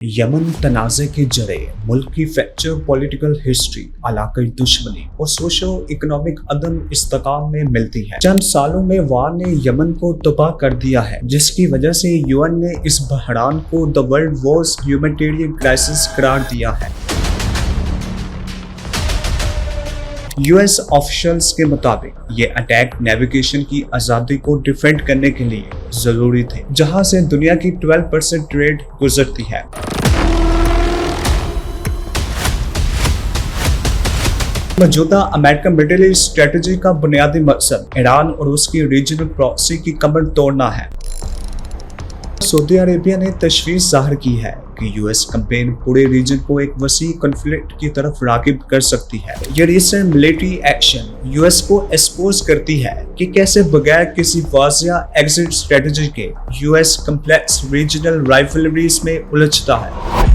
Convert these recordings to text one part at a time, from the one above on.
Yemen तनाज़े के जरे मुल्क की फ्रैक्चर पॉलिटिकल हिस्ट्री, इलाक़ाई दुश्मनी और सोशो इकोनॉमिक अदम इस्तेकाम में मिलती है। चंद सालों में वार ने यमन को तबाह कर दिया है, जिसकी वजह से यूएन ने इस बहरान को the world worst humanitarian crisis करार दिया है। यूएस ऑफिशियल्स के मुताबिक ये अटैक नेविगेशन की आज़ादी को डिफेंड करने के लिए ज़रूरी थे, जहां से दुनिया की 12% ट्रेड गुजरती है। मौजूदा अमेरिकन मिडिल ईस्ट स्ट्रेटजी का बुनियादी मकसद ईरान और उसकी रीजनल प्रॉक्सी की कमर तोड़ना है। सऊदी अरेबिया ने तशवीश जाहिर की है कि यूएस कैंपेन पूरे रीजन को एक वसी कॉन्फ्लिक्ट की तरफ रागिब कर सकती है। ये रिसेंट मिलिट्री एक्शन यूएस को एक्सपोज करती है कि कैसे बगैर किसी वाज़िया एग्जिट स्ट्रेटजी के यूएस कॉम्प्लेक्स रीजनल राइवलरीज में उलझता है।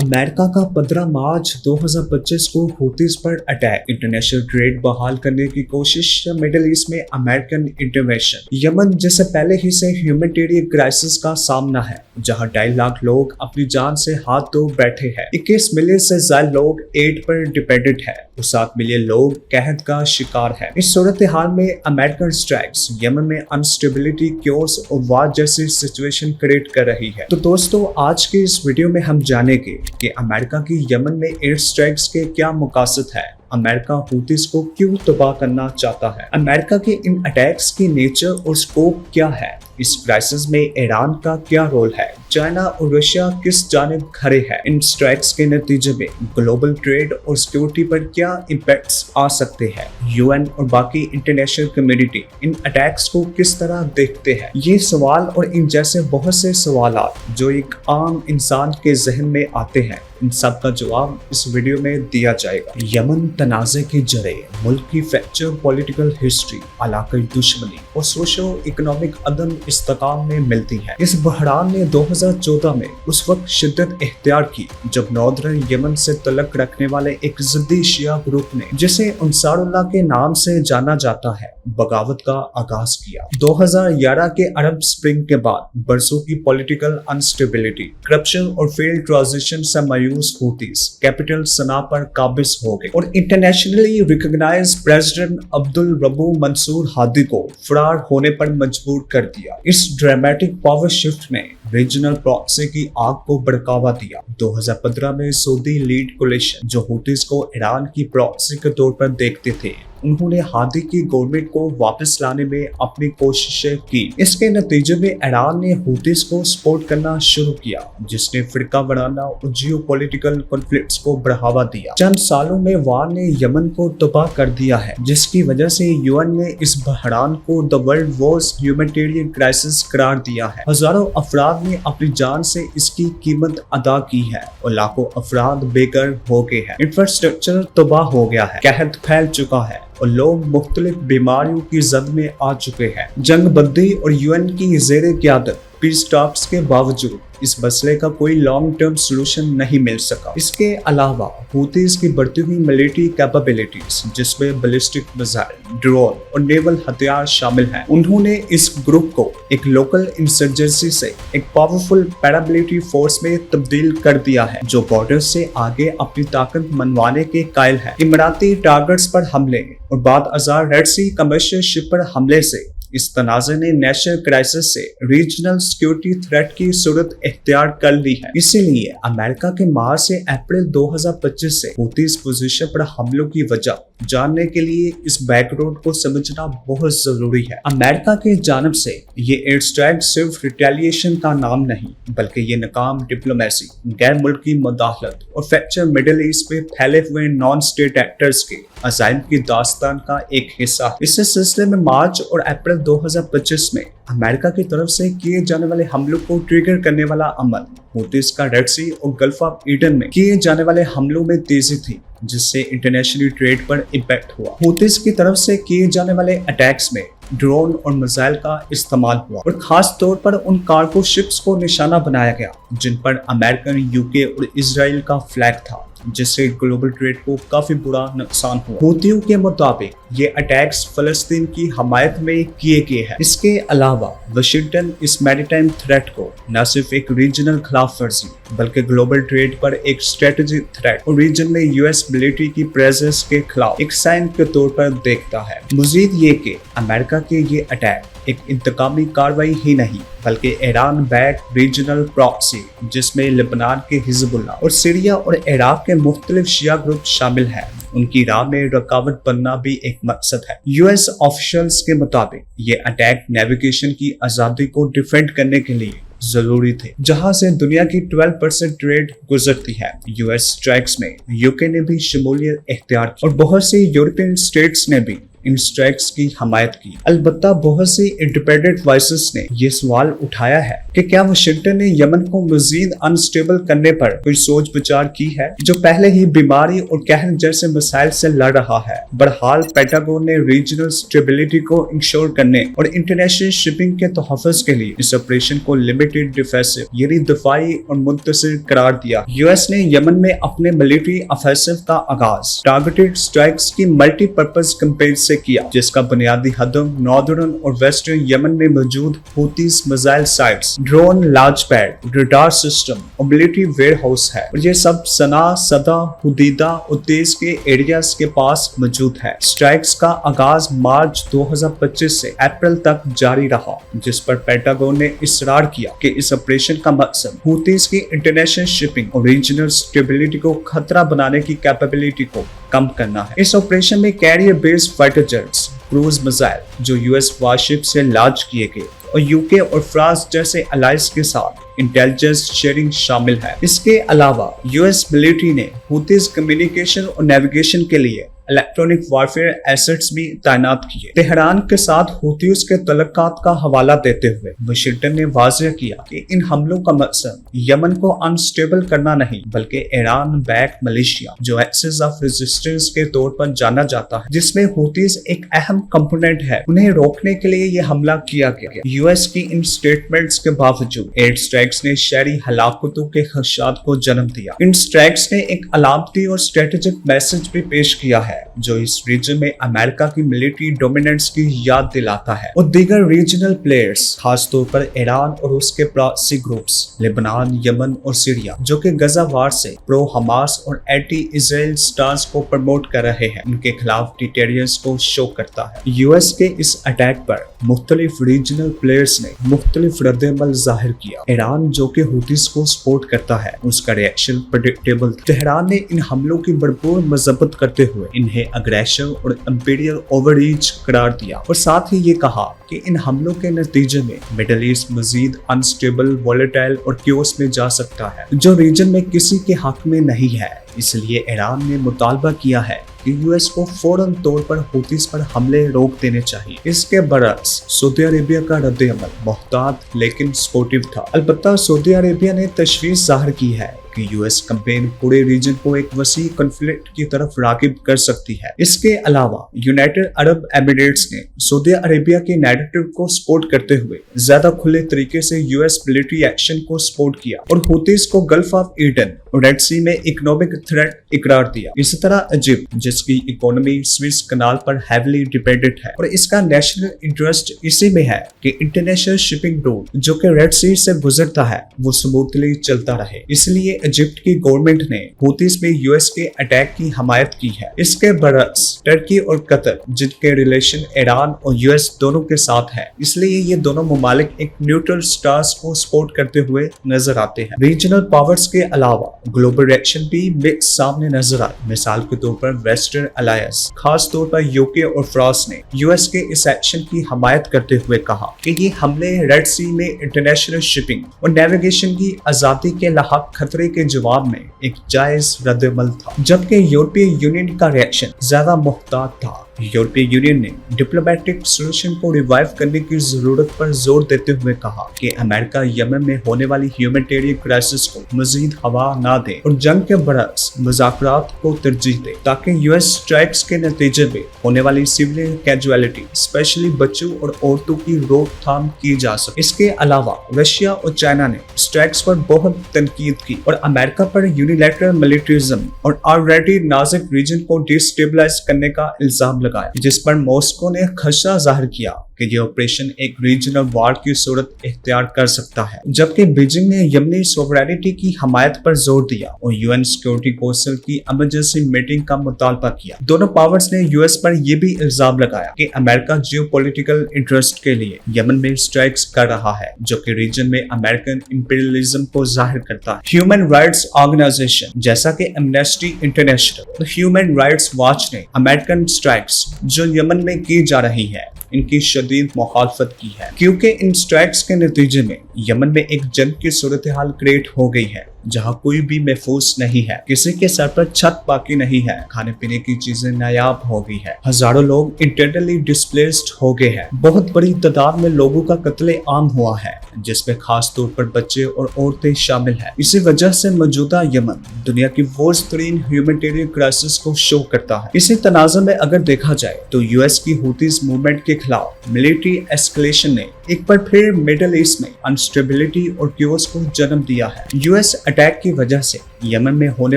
अमेरिका का 15 मार्च 2025 को हूतीज पर अटैक, इंटरनेशनल ट्रेड बहाल करने की कोशिश, मिडिल ईस्ट में अमेरिकन इंटरवेंशन। यमन जैसे पहले ही से ह्यूमैनिटेरियन क्राइसिस का सामना है, जहां 2.5 लाख लोग अपनी जान से हाथ धो बैठे हैं। 21 मिलियन से ज्यादा लोग एड पर डिपेंडेंट है और 7 मिलियन लोग कहत का शिकार है। इस सूरत हाल में अमेरिकन स्ट्राइक्स यमन में अनस्टेबिलिटी, क्योर्स और वार जैसी सिचुएशन क्रिएट कर रही है। तो दोस्तों, आज की इस वीडियो में हम जानेंगे कि अमेरिका की यमन में एयर स्ट्राइक्स के क्या मकासद है, अमेरिका हूतीज को क्यों तबाह करना चाहता है, अमेरिका के इन अटैक्स की नेचर और स्कोप क्या है, इस क्राइसिस में ईरान का क्या रोल है, चाइना और रशिया किस जानिब खड़े हैं, इन स्ट्राइक्स के नतीजे में ग्लोबल ट्रेड और सिक्योरिटी पर क्या इम्पैक्ट्स आ सकते हैं, यूएन और बाकी इंटरनेशनल कम्युनिटी इन अटैक्स को किस तरह देखते हैं। ये सवाल और इन जैसे बहुत से सवाल जो एक आम इंसान के जहन में आते हैं, इन सब का जवाब इस वीडियो में दिया जाएगा। यमन तनाज़े के जरे मुल्क की फ्रैक्चर पॉलिटिकल हिस्ट्री, इलाक़ाई दुश्मनी और सोशो इकोनॉमिक अदम इस्तेकाम में मिलती है। इस बहरान ने 2014 में उस वक्त शिद्दत इख्तियार की जब नॉर्दर्न यमन से तल्लुक़ रखने वाले एक ज़िद्दी शिया ग्रुप ने, जिसे अंसारुल्लाह के नाम से जाना जाता है, बगावत का आगाज किया। 2011 के अरब स्प्रिंग के बाद बरसों की पॉलिटिकल अनस्टेबिलिटी, करप्शन और फेल्ड ट्रांजिशन से मायूस हूतीज कैपिटल सना पर काबिज हो गए और internationally recognised president Abdul Rabbu Mansour Hadi को फरार होने पर मजबूर कर दिया। इस ड्रामेटिक पावर शिफ्ट ने रीजनल प्रॉक्सी की आग को भड़कावा दिया। 2015 में सऊदी लीड कोलिशन, जो हूतीज को ईरान की प्रॉक्सी के तौर पर देखते थे, उन्होंने हादी की गवर्नमेंट को वापस लाने में अपनी कोशिशें की। इसके नतीजे में ईरान ने हूतीज को सपोर्ट करना शुरू किया, जिसने फिरका वाराना और जियोपॉलिटिकल कॉन्फ्लिक्ट्स को बढ़ावा दिया। चंद सालों में वार ने यमन को तबाह कर दिया है, जिसकी वजह से यूएन ने इस बहरान को the world worst humanitarian crisis करार दिया है। हजारों अफराद ने अपनी जान से इसकी कीमत अदा की है और लाखों अफराद बेघर हो गए हैं। इंफ्रास्ट्रक्चर तबाह हो गया है, कहत फैल चुका है और लोग मुख्तलिफ बीमारियों की जद में आ चुके हैं। जंग बंदी और यूएन की ज़ेरे क़यादत पीस टॉक्स के बावजूद इस मसले का कोई लॉन्ग टर्म सोल्यूशन नहीं मिल सका। इसके अलावा हूतीज की बढ़ती हुई मिलिट्री कैपेबिलिटीज, जिसमें बैलिस्टिक मिसाइल, ड्रोन और नेवल हथियार शामिल हैं, उन्होंने इस ग्रुप को एक लोकल इंसर्जेंसी से एक पावरफुल पैरामिलिट्री फोर्स में तब्दील कर दिया है, जो बॉर्डर से आगे अपनी ताकत मनवाने के कायल है। इमराती टारगेट्स पर हमले और बाद अज़ार रेड सी कमर्शियल शिप पर हमले से इस तनाज़े ने नेशनल क्राइसिस से रीजनल सिक्योरिटी थ्रेट की सूरत इख्तियार कर ली है। इसीलिए अमेरिका के मार्च से अप्रैल 2025 से हूतीज पोजीशन पर हमलों की वजह जानने के लिए इस बैकग्राउंड को समझना बहुत जरूरी है। अमेरिका के जानब से ये एयर स्ट्राइक सिर्फ रिटेलिएशन का नाम नहीं, बल्कि ये नाकाम डिप्लोमेसी, गैर मुल्की मुदाखलत और फ्रैक्चर मिडिल ईस्ट में फैले हुए नॉन स्टेट एक्टर्स के अज़ाइम की दास्तान का एक हिस्सा है। इस सिलसिले में मार्च और अप्रैल 2025 में अमेरिका की तरफ से किए जाने वाले हमलों को ट्रिगर करने वाला अमल हूतीज का रेड सी और गल्फ ऑफ ईडन में किए जाने वाले हमलों में तेजी थी, जिससे इंटरनेशनल ट्रेड पर इम्पैक्ट हुआ। हूतीज की तरफ से किए जाने वाले अटैक्स में ड्रोन और मिसाइल का इस्तेमाल हुआ और खास तौर पर उन कार्गो शिप्स को निशाना बनाया गया जिन पर अमेरिकन, यूके और इजराइल का फ्लैग था। जिससे ग्लोबल ट्रेड को काफी बुरा नुकसान हुआ। हूथियों के मुताबिक ये अटैक्स फलस्तीन की हमायत में किए गए हैं। इसके अलावा वाशिंगटन इस मैरीटाइम थ्रेट को न सिर्फ एक रीजनल खिलाफ वर्जी बल्कि ग्लोबल ट्रेड पर एक स्ट्रेटेजिक थ्रेट और रीजन में यूएस मिलिट्री की प्रेजेंस के खिलाफ एक साइन के तौर पर देखता है। मजीद ये कि अमेरिका के ये अटैक एक इंतकामी कार्रवाई ही नहीं बल्कि ईरान बैक रीजनल प्रॉक्सी जिसमें लेबनान के हिजबुल्ला और सीरिया और इराक के मुख्तलिफ शिया ग्रुप शामिल हैं, उनकी राह में रुकावट बनना भी एक मकसद है। यूएस ऑफिशियल्स के मुताबिक ये अटैक नेविगेशन की आजादी को डिफेंड करने के लिए जरूरी थे, जहां से दुनिया की 12% ट्रेड गुजरती है। यूएस स्ट्राइक्स में यूके ने भी शमूलियत इख्तियार की और बहुत सी यूरोपियन स्टेट्स ने भी इन स्ट्राइक्स की हमायत की। अलबत्ता बहुत सी इंडिपेंडेंट वॉइसेस ने यह सवाल उठाया है कि क्या वाशिंगटन ने यमन को मजीद अनस्टेबल करने पर कोई सोच विचार की है, जो पहले ही बीमारी और कहर जैसे मसाइल से लड़ रहा है। बहरहाल पेंटागन ने रीजनल स्टेबिलिटी को इंश्योर करने और इंटरनेशनल शिपिंग के तहफ़्फ़ुज़ के लिए इस ऑपरेशन को लिमिटेड डिफेंसिव यानी दफाई और मुंतसिर करार दिया। यूएस ने यमन में अपने मिलिट्री ऑफेंसिव का आगाज टारगेटेड स्ट्राइक्स की मल्टीपर्पज कैंपेन से किया, जिसका बुनियादी हदफ नॉर्दर्न और वेस्टर्न यमन में मौजूद Houthis missile sites, drone launch pad, radar system और मिलिट्री वेयर हाउस है और ये सब सना, सदा, हुदीदा और तेज के एरियाज के पास मौजूद है। स्ट्राइक्स का आगाज मार्च 2025 से अप्रैल तक जारी रहा, जिस पर पेंटागन ने इसरार किया कि इस ऑपरेशन का मकसद हूतीस की इंटरनेशनल शिपिंग और रीजनल स्टेबिलिटी को खतरा बनाने की कैपेबिलिटी को कम करना है। इस ऑपरेशन में career based fighter jets, cruise missile जो यूएस वारशिप से लॉन्च किए गए और यूके और फ्रांस जैसे अलायंस के साथ इंटेलिजेंस शेयरिंग शामिल है। इसके अलावा यूएस मिलिट्री ने हूतीस कम्युनिकेशन और नेविगेशन के लिए इलेक्ट्रॉनिक वारफेयर एसेट्स भी तैनात किए। तेहरान के साथ हूतीस के तल्लुकात का हवाला देते हुए वाशिंगटन ने वाज़ेह किया कि इन हमलों का मकसद यमन को अनस्टेबल करना नहीं बल्कि ईरान बैक मलेशिया जो एक्सिस ऑफ रेजिस्टेंस के तौर पर जाना जाता है, जिसमें हूतीस एक अहम कंपोनेंट है, उन्हें रोकने के लिए ये हमला किया गया। यूएस की इन स्टेटमेंट्स के बावजूद एयर स्ट्राइक्स ने शहरी हलाकतों के खदशात को जन्म दिया। इन स्ट्राइक्स ने एक अलामती और स्ट्रेटेजिक मैसेज भी पेश किया है जो इस रीजन में अमेरिका की मिलिट्री डोमिनेंस की याद दिलाता है और दीगर रीजनल प्लेयर्स, खासतौर पर ईरान और उसके प्रॉक्सी ग्रुप्स लेबनान, यमन और सीरिया जो कि गजा वार से प्रो हमास और एंटी इजराइल स्टांस को प्रमोट कर रहे हैं, उनके खिलाफ डिटेरियंस को शो करता है। यूएस के इस अटैक पर मुख्तलिफ रीजनल प्लेयर्स ने मुख्तलिफ रद्द-ए-अमल जाहिर किया। ईरान जो कि हूतीस को सपोर्ट करता है, उसका रिएक्शन प्रेडिक्टेबल था। तेहरान ने इन हमलों की भरपूर मजम्मत करते हुए इन्हें अग्रेशन और इंपीरियल ओवररीच करार दिया और साथ ही ये कहा कि इन हमलों के नतीजे में मिडिल ईस्ट मजीद अनस्टेबल, वॉलेटाइल और क्योस में जा सकता है जो रीजन में किसी के हक में नहीं है। इसलिए ईरान ने मुतालबा किया है कि यूएस को फौरन तौर पर हूतीस पर हमले रोक देने चाहिए। इसके बरक्स सऊदी अरेबिया का रद्द-ए-अमल मोहतात लेकिन सपोर्टिव था। अलबत्ता सऊदी अरेबिया ने तशवीश जाहिर की है कि यूएस कैंपेन पूरे रीजन को एक वसी कॉन्फ्लिक्ट की तरफ रागिब कर सकती है। इसके अलावा यूनाइटेड अरब एमिरेट्स ने सऊदी अरेबिया के नैरेटिव को सपोर्ट करते हुए ज्यादा खुले तरीके से यूएस मिलिट्री एक्शन को सपोर्ट किया और हूतीस को गल्फ ऑफ ईडन और रेड सी में इकोनॉमिक थ्रेट इकरार दिया। इसी तरह इजिप्ट जिसकी इकोनॉमी स्विस कनाल पर हैवीली डिपेंडेंट है और इसका नेशनल इंटरेस्ट इसी में है कि इंटरनेशनल शिपिंग रूट जो कि रेड सी से गुजरता है वो स्मूथली चलता रहे। इसलिए इजिप्ट की गवर्नमेंट ने हूतीस में यूएस के अटैक की हमायत की है। इसके बरक्स टर्की और कतर जिनके रिलेशन ईरान और यूएस दोनों के साथ है, इसलिए ये दोनों ममालिक एक न्यूट्रल स्टांस को सपोर्ट करते हुए नजर आते हैं। रीजनल पावर्स के अलावा ग्लोबल रिएक्शन भी मिक्स सामने नजर आए। मिसाल के तौर पर वेस्टर्न अलायंस खास तौर पर यूके और फ्रांस ने यूएस के इस एक्शन की हमायत करते हुए कहा कि ये हमले रेड सी में इंटरनेशनल शिपिंग और नेविगेशन की आजादी के लाहक खतरे के जवाब में एक जायज रद्द-ए-अमल था, जबकि यूरोपीय यूनियन का रिएक्शन ज्यादा मुहतात था। यूरोपीय यूनियन ने डिप्लोमेटिक सोल्यूशन को रिवाइव करने की जरूरत पर जोर देते हुए कहा कि अमेरिका यमन में होने वाली ह्यूमैनिटेरियन क्राइसिस को मजीद हवा न दे और जंग के बरस मुज़ाकरात को तरजीह दे, ताकि यूएस स्ट्राइक्स के नतीजे में होने वाली सिविलियन कैजुअलिटी स्पेशली बच्चों और औरतों की रोकथाम की जा सके। इसके अलावा रशिया और चाइना ने स्ट्राइक्स पर बहुत तनकीद की और अमेरिका पर यूनिलैटरल मिलिट्रिज्म और ऑलरेडी नाजुक रीजन को डिस्टेबलाइज करने का इल्जाम लगाया, जिस पर मॉस्को ने खदशा जाहिर किया कि ये ऑपरेशन एक रीजनल वार की सूरत इख्तियार कर सकता है, जबकि बीजिंग ने यमनी सोवरेनिटी की हमायत पर जोर दिया और यूएन सिक्योरिटी काउंसिल की इमरजेंसी मीटिंग का मुतालबा किया। दोनों पावर्स ने यूएस पर यह भी इल्जाम लगाया कि अमेरिका जियोपॉलिटिकल इंटरेस्ट के लिए यमन में स्ट्राइक्स कर रहा है, जो कि रीजन में अमेरिकन इंपीरियलिज्म को जाहिर करता है। ह्यूमन राइट्स ऑर्गेनाइजेशन जैसा कि एमनेस्टी इंटरनेशनल और ह्यूमन राइट्स वॉच ने अमेरिकन स्ट्राइक्स जो यमन में की जा रही है इनकी शदीद मुखालफत की है, क्योंकि इन स्ट्राइक्स के नतीजे में यमन में एक जंग की सूरत हाल क्रिएट हो गई है, जहां कोई भी महफूज नहीं है, किसी के सर पर छत बाकी नहीं है, खाने पीने की चीजें नायाब हो गई है, हजारों लोग इंटरनली डिस्प्लेस्ड हो गए हैं, बहुत बड़ी तादाद में लोगों का कत्ले आम हुआ है, जिसमें खास तौर पर बच्चे और औरतें शामिल हैं। इसी वजह से मौजूदा यमन दुनिया की वर्स्ट तरीन ह्यूमैनिटेरियन क्राइसिस को शो करता है। इसी तनाज़ुर में अगर देखा जाए तो यूएस की हुतीज मूवमेंट के खिलाफ मिलिट्री एस्केलेशन ने एक बार फिर मिडिल ईस्ट में अनस्टेबिलिटी और क्योस को जन्म दिया है। यूएस अटैक की वजह से यमन में होने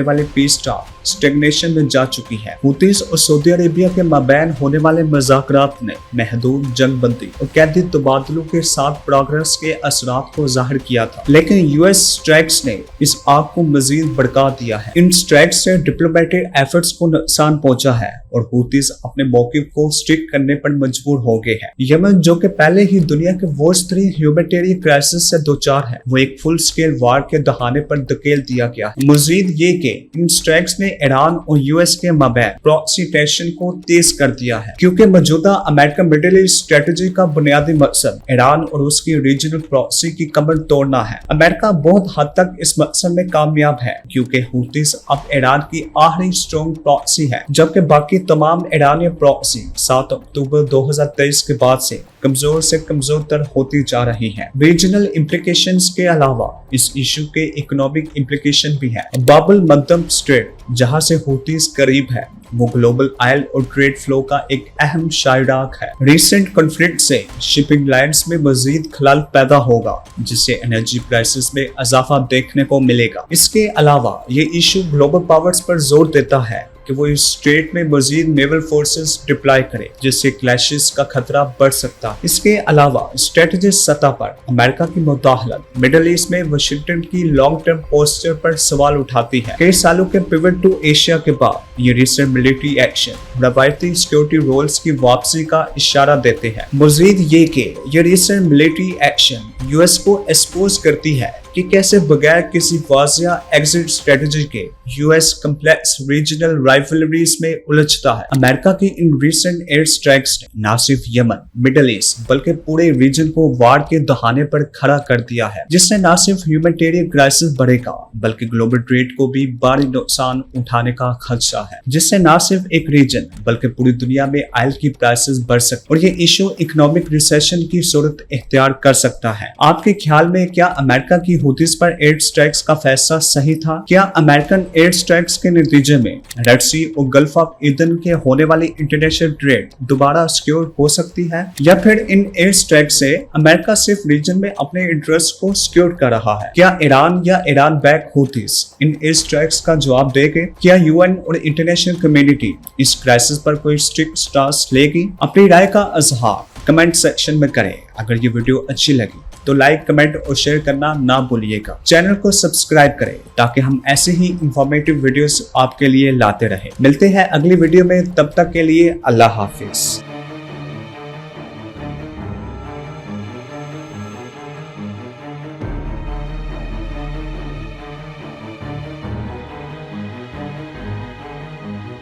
वाले पीस टॉक स्टेगनेशन में जा चुकी है। हुतीज और सऊदी अरेबिया के माबैन होने वाले मुज़ाकरात ने महदूद जंग बंदी और कैदी तबादलों के साथ प्रोग्रेस के असरात को जाहिर किया था, लेकिन यूएस स्ट्राइक्स ने इस आग को मजीद भड़का दिया है। इन स्ट्राइक्स से डिप्लोमेटिक एफर्ट्स को नुकसान पहुंचा है और हुतीज अपने मौकिफ को स्टिक करने पर मजबूर हो गए हैं। यमन जो कि पहले ही दुनिया के वर्स्ट तरीन ह्यूमैनिटेरियन क्राइसिस से दो चार है, वो एक फुल स्केल वार के दहाने पर धकेल दिया गया है। मजीद ये कि इन स्ट्राइक्स ने ईरान और यूएस के माबैन प्रॉक्सी टेंशन को तेज कर दिया है, क्योंकि मौजूदा अमेरिकन मिडिल ईस्ट स्ट्रेटजी का बुनियादी मकसद ईरान और उसकी रीजनल प्रॉक्सी की कमर तोड़ना है। अमेरिका बहुत हद तक इस मकसद में कामयाब है, क्योंकि हुतीज अब ईरान की आखिरी स्ट्रॉन्ग प्रॉक्सी है, जबकि बाकी तमाम ईरानी प्रॉक्सी 7 अक्टूबर 2023 के बाद से कमजोर से कमजोर तर होती जा रही हैं। रीजनल इम्प्लीकेशंस के अलावा इस इशू के इकोनॉमिक इम्प्लीकेशन भी हैं। बाबुल मंदब स्ट्रेट जहां से हुतीज करीब है, वो ग्लोबल ऑयल और ट्रेड फ्लो का एक अहम शायराक है। रिसेंट कॉन्फ्लिक्ट से शिपिंग लाइन्स में मजीद खलल पैदा होगा, जिससे एनर्जी प्राइसेस में इजाफा देखने को मिलेगा। इसके अलावा ये इशू ग्लोबल पावर्स पर जोर देता है कि वो इस स्टेट में मजीद नेवल फोर्सेस डिप्लॉय करे, जिससे क्लैशेस का खतरा बढ़ सकता है। इसके अलावा स्ट्रेटेजिक सतह पर अमेरिका की मुदाखलत मिडिल ईस्ट में वाशिंगटन की लॉन्ग टर्म पोस्चर पर सवाल उठाती है। कई सालों के पिवट टू एशिया के बाद ये रिसेंट मिलिट्री एक्शन रवायती सिक्योरिटी रोल्स की वापसी का इशारा देते हैं। मजीद ये कि ये रिसेंट मिलिट्री एक्शन यूएस को एक्सपोज करती है कि कैसे बगैर किसी वाज़िया एग्जिट स्ट्रेटजी के यूएस कम्प्लेक्स रीजनल राइवलरीज में उलझता है। अमेरिका की इन रिसेंट एयर स्ट्राइक्स ने न सिर्फ यमन, मिडिल ईस्ट बल्कि पूरे रीजन को वार के दहाने पर खड़ा कर दिया है, जिससे न सिर्फ ह्यूमैनिटेरियन क्राइसिस बढ़ेगा बल्कि ग्लोबल ट्रेड को भी भारी नुकसान उठाने का खदशा है, जिससे न सिर्फ एक रीजन बल्कि पूरी दुनिया में ऑयल की प्राइसेस बढ़ सकती और ये इशू इकोनॉमिक रिसेशन की सूरत इख्तियार कर सकता है। आपके ख्याल में क्या अमेरिका की हुतीज पर एयर स्ट्राइक्स का फैसला सही था? क्या अमेरिकन एयर स्ट्राइक्स के नतीजे में रेड सी और गल्फ ऑफ ईडन के होने वाली इंटरनेशनल ट्रेड दोबारा सिक्योर हो सकती है, या फिर इन एयर स्ट्राइक से अमेरिका सिर्फ रीजन में अपने इंटरेस्ट को सिक्योर कर रहा है? क्या ईरान या Iran back हुतीज in air strikes का जवाब देंगे? क्या यूएन और इंटरनेशनल कम्युनिटी इस क्राइसिस पर कोई स्ट्रिक्ट स्टांस लेगी? अपनी राय का इजहार कमेंट सेक्शन में करें। अगर ये वीडियो अच्छी लगी तो लाइक, कमेंट और शेयर करना ना भूलिएगा। चैनल को सब्सक्राइब करें ताकि हम ऐसे ही इंफॉर्मेटिव वीडियोस आपके लिए लाते रहें। मिलते हैं अगली वीडियो में, तब तक के लिए अल्लाह हाफिज।